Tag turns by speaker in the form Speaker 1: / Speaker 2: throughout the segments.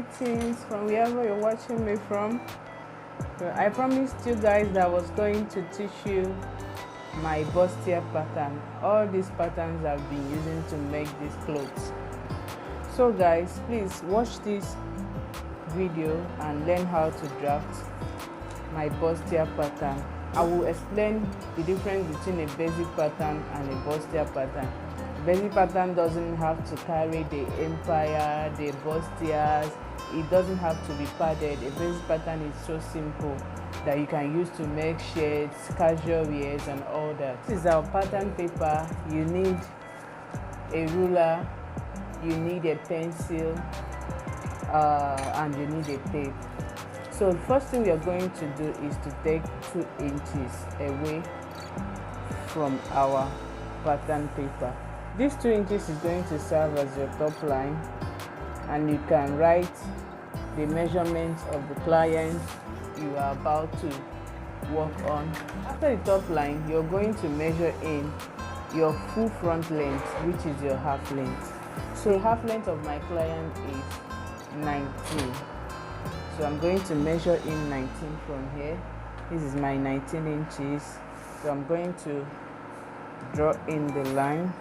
Speaker 1: Greetings from wherever you're watching me from. So I promised you guys that I was going to teach you my bustier pattern. All these patterns I've been using to make these clothes. So guys, please watch this video and learn how to draft my bustier pattern. I will explain the difference between a basic pattern and a bustier pattern. Basic pattern doesn't have to carry the empire, the bustiers. It doesn't have to be padded. A basic pattern is so simple that you can use to make shirts, casual wears, and all that. This is our pattern paper. You need a ruler, you need a pencil, and you need a tape. So the first thing we are going to do is to take 2 inches away from our pattern paper. This 2 inches is going to serve as your top line, and you can write the measurements of the client you are about to work on. After the top line, you're going to measure in your full front length, which is your half length. So the half length of my client is 19. So I'm going to measure in 19 from here. This is my 19 inches. So I'm going to draw in the line.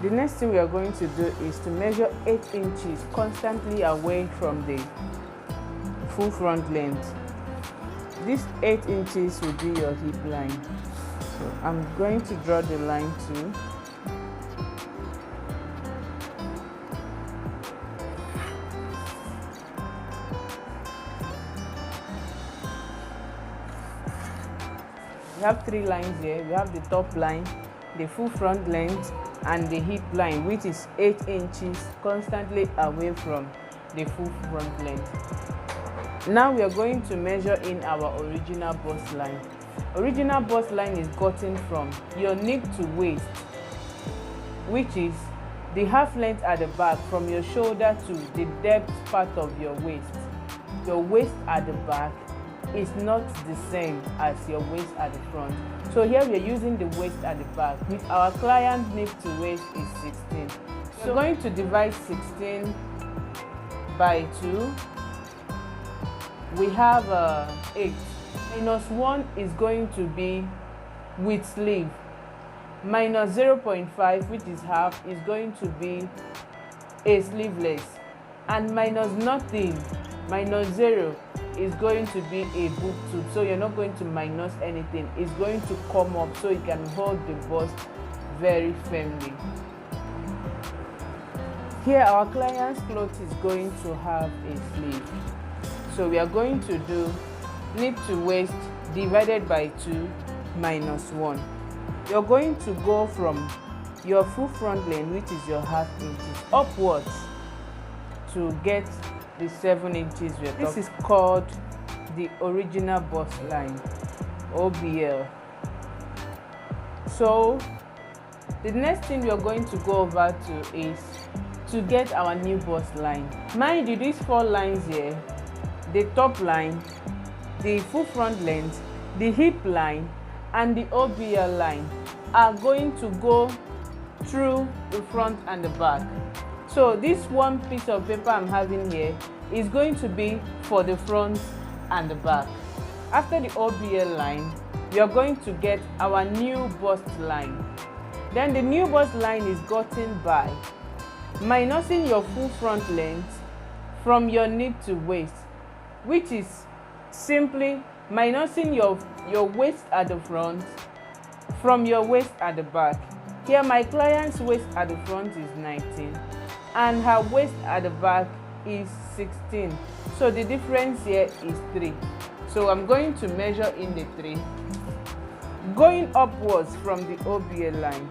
Speaker 1: The next thing we are going to do is to measure 8 inches constantly away from the full front length. This 8 inches will be your hip line. So I'm going to draw the line too. We have 3 lines here. We have the top line, the full front length, and the hip line, which is 8 inches constantly away from the full front length. Now we are going to measure in our original bust line. Original bust line is gotten from your knee to waist, which is the half length at the back from your shoulder to the depth part of your waist. Your waist at the back is not the same as your waist at the front. So here we are using the waist at the back. With our client knee to waist is 16. So we're going to divide 16 by 2. We have 8. Minus 1 is going to be with sleeve. Minus 0.5, which is half, is going to be a sleeveless. And minus nothing, minus 0, is going to be a boob tube. So you're not going to minus anything. It's going to come up so you can hold the bust very firmly. Here our client's cloth is going to have a sleeve. So we are going to do knee to waist divided by 2 minus 1. You're going to go from your full front length, which is your half inches, upwards to get the 7 inches we're talking. This is called the original bust line, OBL. So the next thing we are going to go over to is to get our new bust line. Mind you, these 4 lines here, the top line, the full front length, the hip line, and the OBL line are going to go through the front and the back. So this one piece of paper I'm having here is going to be for the front and the back. After the OBL line, we are going to get our new bust line. Then the new bust line is gotten by minusing your full front length from your knee to waist, which is simply minusing your waist at the front from your waist at the back. Here my client's waist at the front is 19 and her waist at the back is 16. So the difference here is 3. So I'm going to measure in the 3, going upwards from the OBL line.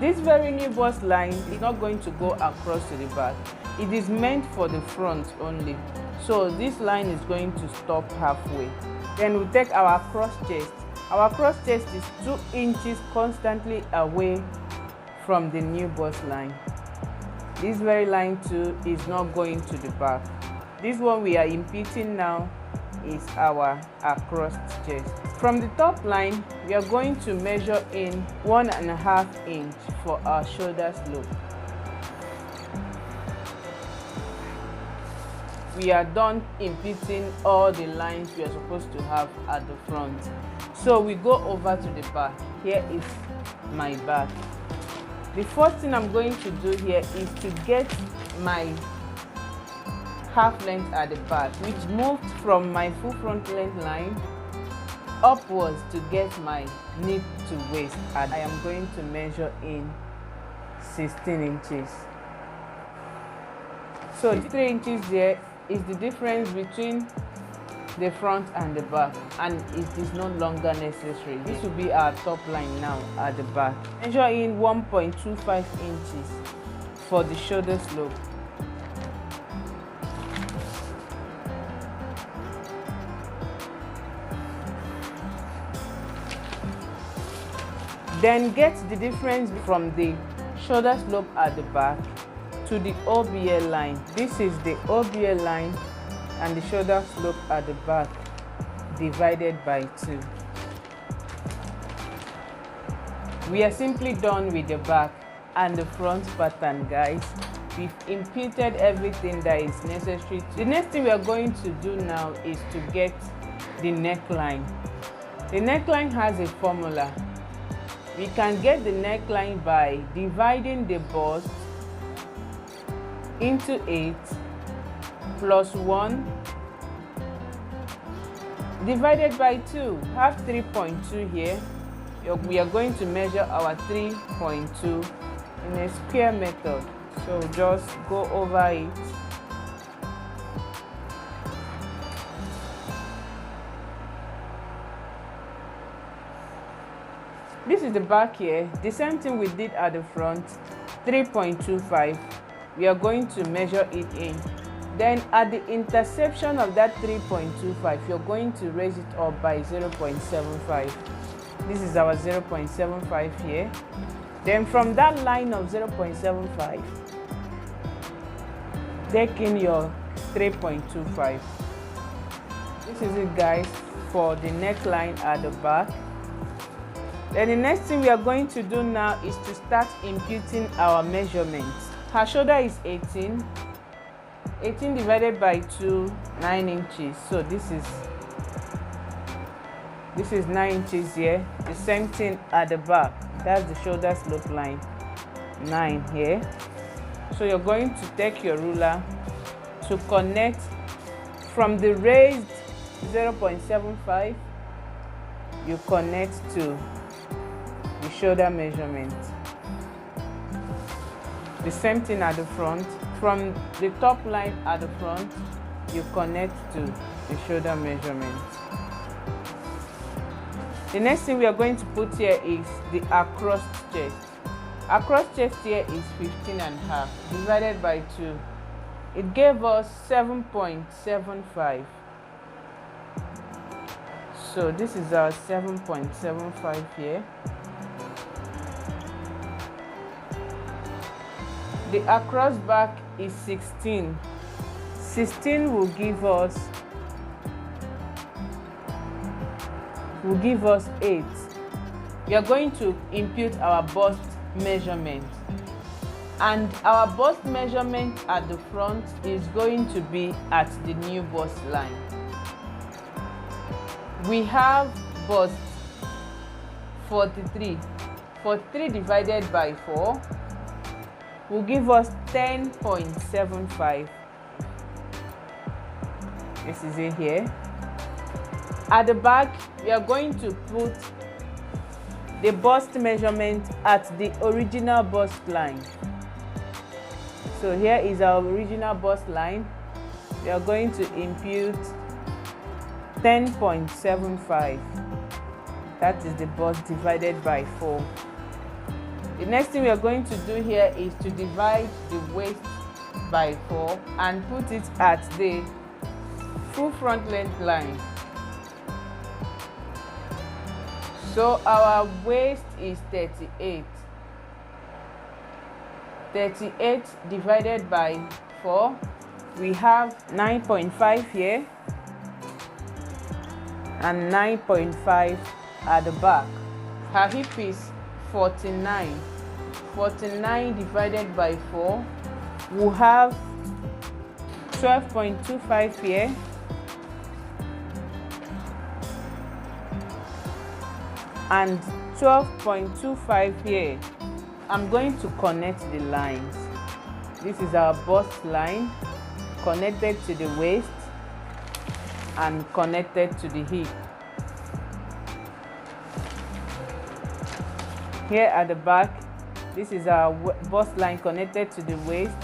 Speaker 1: This very new bust line is not going to go across to the back. It is meant for the front only. So this line is going to stop halfway. Then we take our cross chest. Our cross chest is 2 inches constantly away from the new bust line. This very line too is not going to the back. This one we are imputing now is our across chest. From the top line, we are going to measure in 1.5 inch for our shoulder slope. We are done imputing all the lines we are supposed to have at the front. So we go over to the back. Here is my back. The first thing I'm going to do here is to get my half length at the back, which moved from my full front length line upwards to get my knee to waist. And I am going to measure in 16 inches. So 3 inches there is the difference between the front and the back, and it is no longer necessary. This will be our top line now at the back. Measure in 1.25 inches for the shoulder slope. Then get the difference from the shoulder slope at the back to the OBL line. This is the OBL line and the shoulder slope at the back divided by 2. We are simply done with the back and the front pattern, guys. We've imputed everything that is necessary. The next thing we are going to do now is to get the neckline. The neckline has a formula. We can get the neckline by dividing the bust into 8 plus 1 divided by 2. Have 3.2 here. We are going to measure our 3.2 in a square method. So just go over it. This is the back here. The same thing we did at the front, 3.25. We are going to measure it in. Then at the intersection of that 3.25, you're going to raise it up by 0.75. This is our 0.75 here. Then from that line of 0.75, take in your 3.25. This is it, guys, for the neckline at the back. Then the next thing we are going to do now is to start imputing our measurements. Her shoulder is 18. 18 divided by 2, 9 inches. So this is 9 inches here. The same thing at the back. That's the shoulder slope line, 9 here. So you're going to take your ruler to connect from the raised 0.75. You connect to the shoulder measurement. The same thing at the front. From the top line at the front, you connect to the shoulder measurement. The next thing we are going to put here is the across chest. Across chest here is 15.5 divided by 2. It gave us 7.75. So this is our 7.75 here. The across back is 16. 16 will give us 8. We are going to impute our bust measurement, and our bust measurement at the front is going to be at the new bust line. We have bust 43. 43 divided by 4 will give us 10.75. This is it here. At the back, we are going to put the bust measurement at the original bust line. So here is our original bust line. We are going to impute 10.75. That is the bust divided by 4. The next thing we are going to do here is to divide the waist by 4 and put it at the full front length line. So our waist is 38. 38 divided by 4, we have 9.5 here. and 9.5 at the back. Her hip is 49. 49 divided by 4 will have 12.25 here, and 12.25 here. I'm going to connect the lines. This is our bust line connected to the waist and connected to the hip. Here at the back, this is our bust line connected to the waist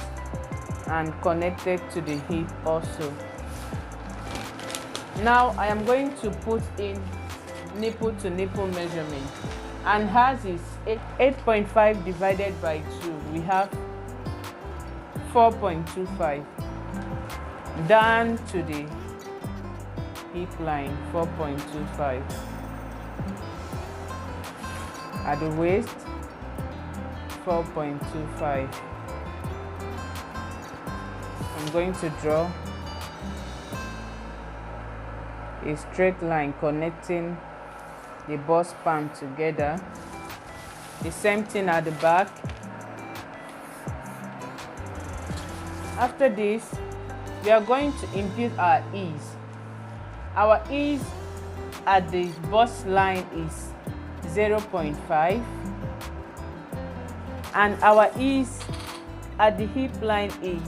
Speaker 1: and connected to the hip also. Now I am going to put in nipple to nipple measurement, and hers is 8.5 divided by 2. We have 4.25 down to the hip line, 4.25 at the waist, 4.25. I'm going to draw a straight line connecting the bust span together. The same thing at the back. After this, we are going to impute our ease. Our ease at the bust line is 0.5, and our ease at the hip line is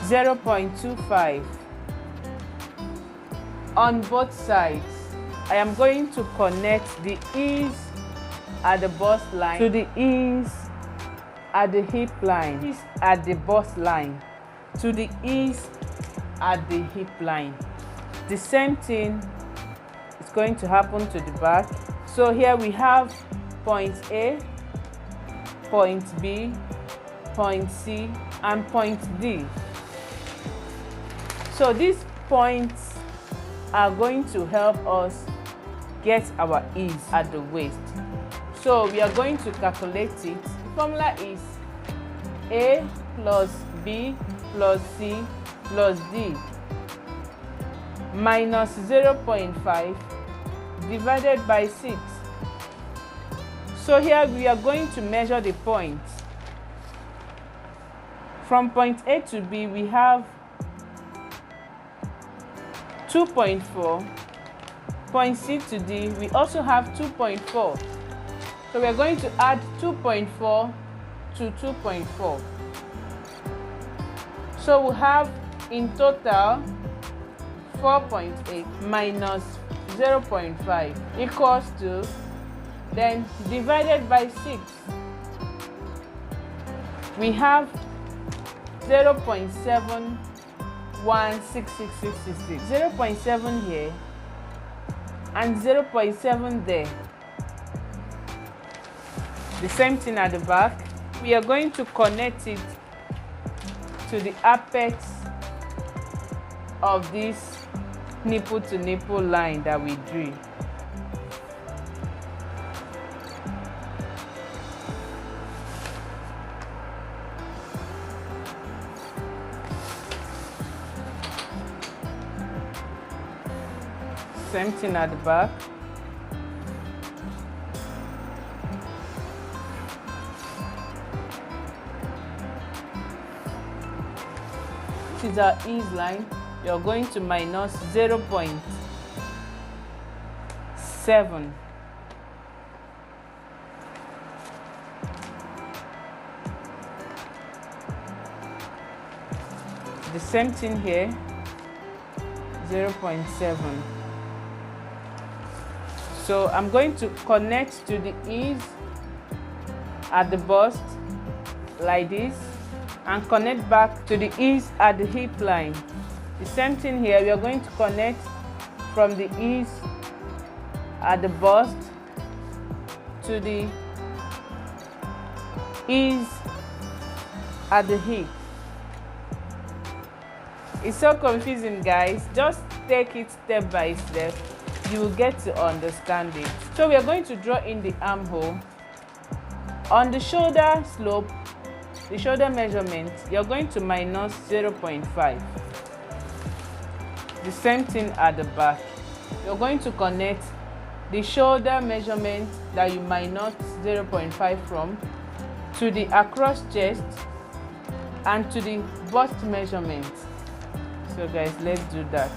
Speaker 1: 0.25. On both sides, I am going to connect the ease at the bust line to the ease at the hip line, ease at the bust line to the ease at the hip line. The same thing is going to happen to the back. So here we have point A, point B, point C, and point D. So these points are going to help us get our ease at the waist. So we are going to calculate it. The formula is A plus B plus C plus D minus 0.5 divided by 6. So here we are going to measure the points. From point A to B we have 2.4. Point C to D we also have 2.4. So we are going to add 2.4 to 2.4. So we have in total 4.8 minus 0.5 equals to, then divided by 6, we have 0.716666. 0.7 here and 0.7 there. The same thing at the back. We are going to connect it to the apex of this nipple to nipple line that we drew. Same thing at the back. This is our ease line. You're going to minus 0.7. The same thing here, 0.7. So I'm going to connect to the ease at the bust like this and connect back to the ease at the hip line. The same thing here, we are going to connect from the ease at the bust to the ease at the hip. It's so confusing, guys. Just take it step by step. You will get to understand it. So we are going to draw in the armhole. On the shoulder slope, the shoulder measurement, you're going to minus 0.5. The same thing at the back. You're going to connect the shoulder measurement that you might not 0.5 from to the across chest and to the bust measurement. So guys, let's do that.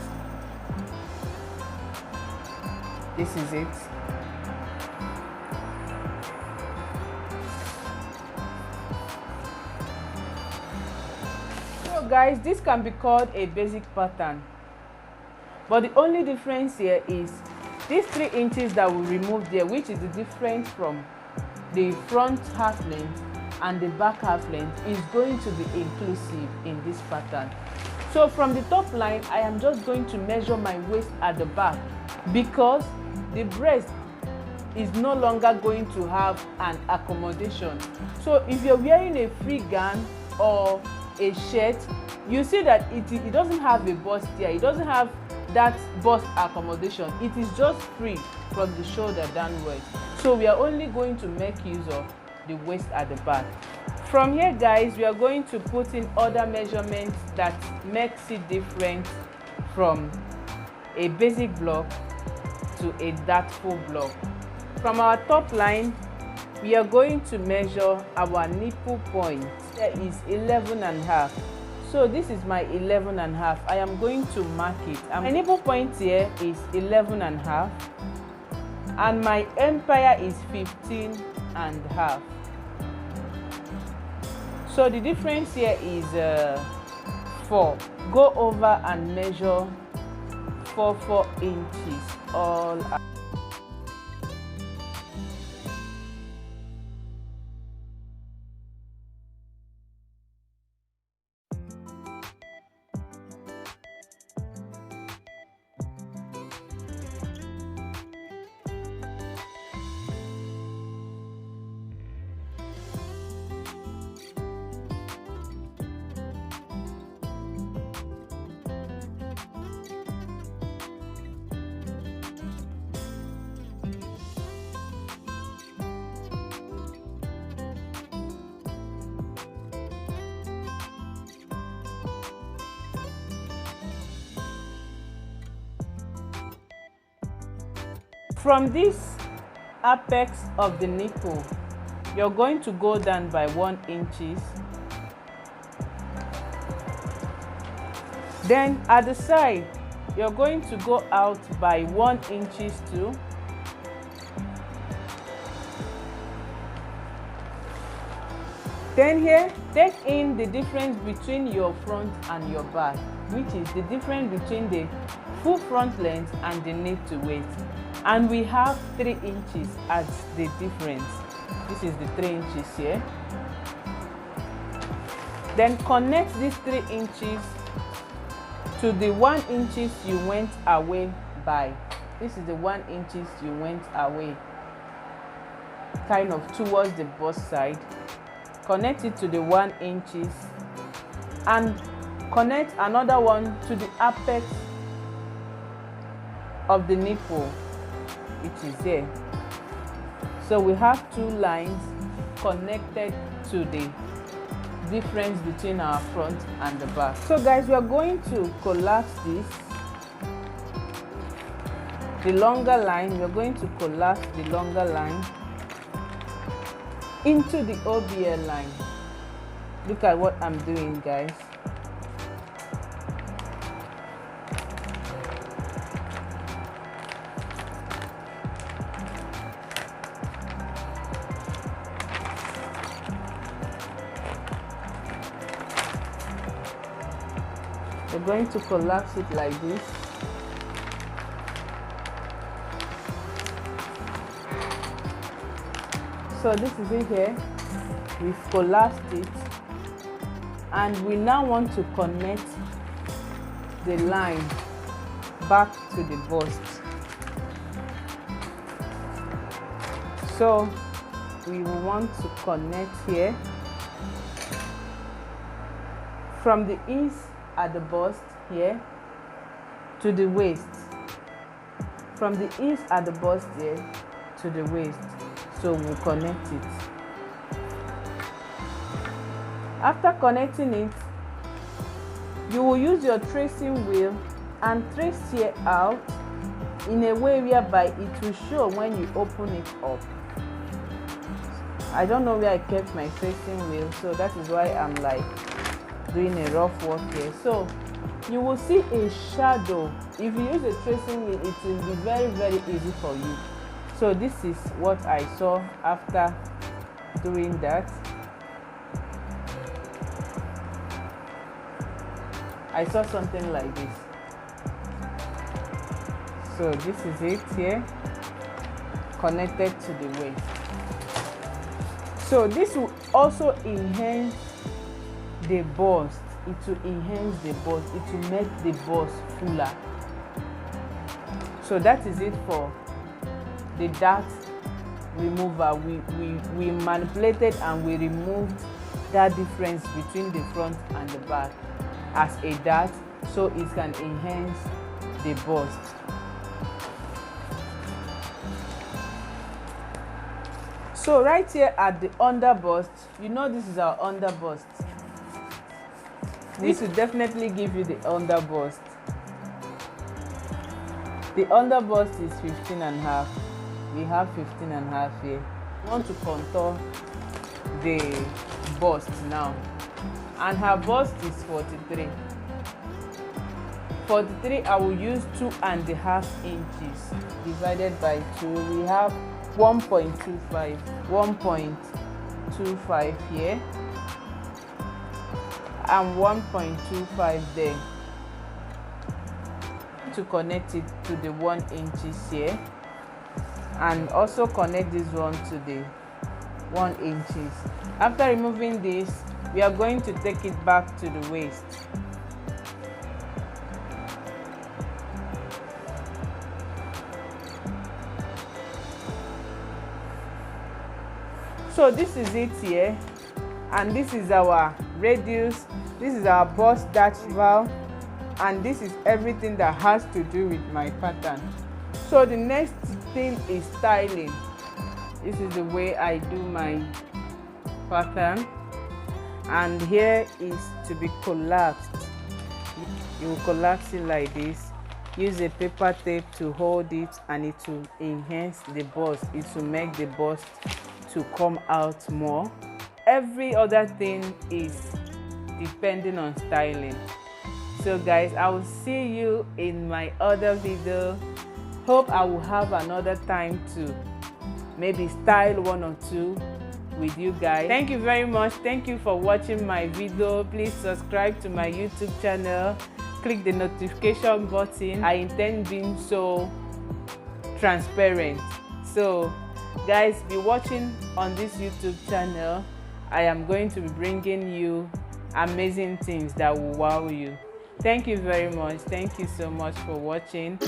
Speaker 1: This is it. So guys, this can be called a basic pattern, but the only difference here is these 3 inches that we removed there, which is the difference from the front half length and the back half length, is going to be inclusive in this pattern. So from the top line, I am just going to measure my waist at the back, because the breast is no longer going to have an accommodation. So if you're wearing a free gown or a shirt, you see that it doesn't have a bust here. It doesn't have that bust accommodation. It is just free from the shoulder downwards. So we are only going to make use of the waist at the back. From here guys, we are going to put in other measurements that makes it different from a basic block to a dartful block. From our top line, we are going to measure our nipple point. There is 11.5. So this is my 11.5. I am going to mark it. My nipple point here is 11.5 and my empire is 15.5. So the difference here is 4. Go over and measure 4 inches all out. From this apex of the nipple, you're going to go down by 1 inch. Then at the side, you're going to go out by 1 inch too. Then here, take in the difference between your front and your back, which is the difference between the full front length and the knee to waist. And we have 3 inches as the difference. This is the 3 inches here. Then connect these 3 inches to the 1 inches you went away by. This is the 1 inches you went away, kind of towards the bust side. Connect it to the 1 inches and connect another one to the apex of the nipple, which is there. So we have 2 lines connected to the difference between our front and the back. So guys, we are going to collapse this, the longer line. We are going to collapse the longer line into the OBL line. Look at what I'm doing, guys. We're going to collapse it like this. So this is it here. We've collapsed it, and we now want to connect the line back to the bust. So we will want to connect here from the ease at the bust here to the waist, from the ease at the bust here to the waist. So we'll connect it. After connecting it, you will use your tracing wheel and trace here out in a way whereby it will show when you open it up. I don't know where I kept my tracing wheel, so that is why I'm like doing a rough work here. So you will see a shadow. If you use a tracing wheel, it will be very easy for you. So this is what I saw after doing that. I saw something like this. So this is it here, connected to the waist. So this will also enhance the bust. It will enhance the bust. It will make the bust fuller. So that is it for the dart remover. We manipulated and we removed that difference between the front and the back as a dart, so it can enhance the bust. So right here at the under bust, you know this is our under bust. This will definitely give you the under bust. The under bust is 15.5. We have 15.5 here. We want to contour the bust now, and her bust is 43. 43, I will use 2.5 inches divided by 2. We have 1.25 here and 1.25 there to connect it to the 1 inches here, and also connect this one to the 1 inches. After removing this, we are going to take it back to the waist. So this is it here, and this is our radius, this is our bust dart valve, and this is everything that has to do with my pattern. So the next thing is styling. This is the way I do my pattern, and here is to be collapsed. You will collapse it like this. Use a paper tape to hold it, and it will enhance the bust. It will make the bust to come out more. Every other thing is depending on styling. So guys, I will see you in my other video. Hope I will have another time to maybe style one or two with you guys. Thank you very much. Thank you for watching my video. Please subscribe to my YouTube channel. Click the notification button. I intend being so transparent. So guys, be watching on this YouTube channel. I am going to be bringing you amazing things that will wow you. Thank you very much. Thank you so much for watching.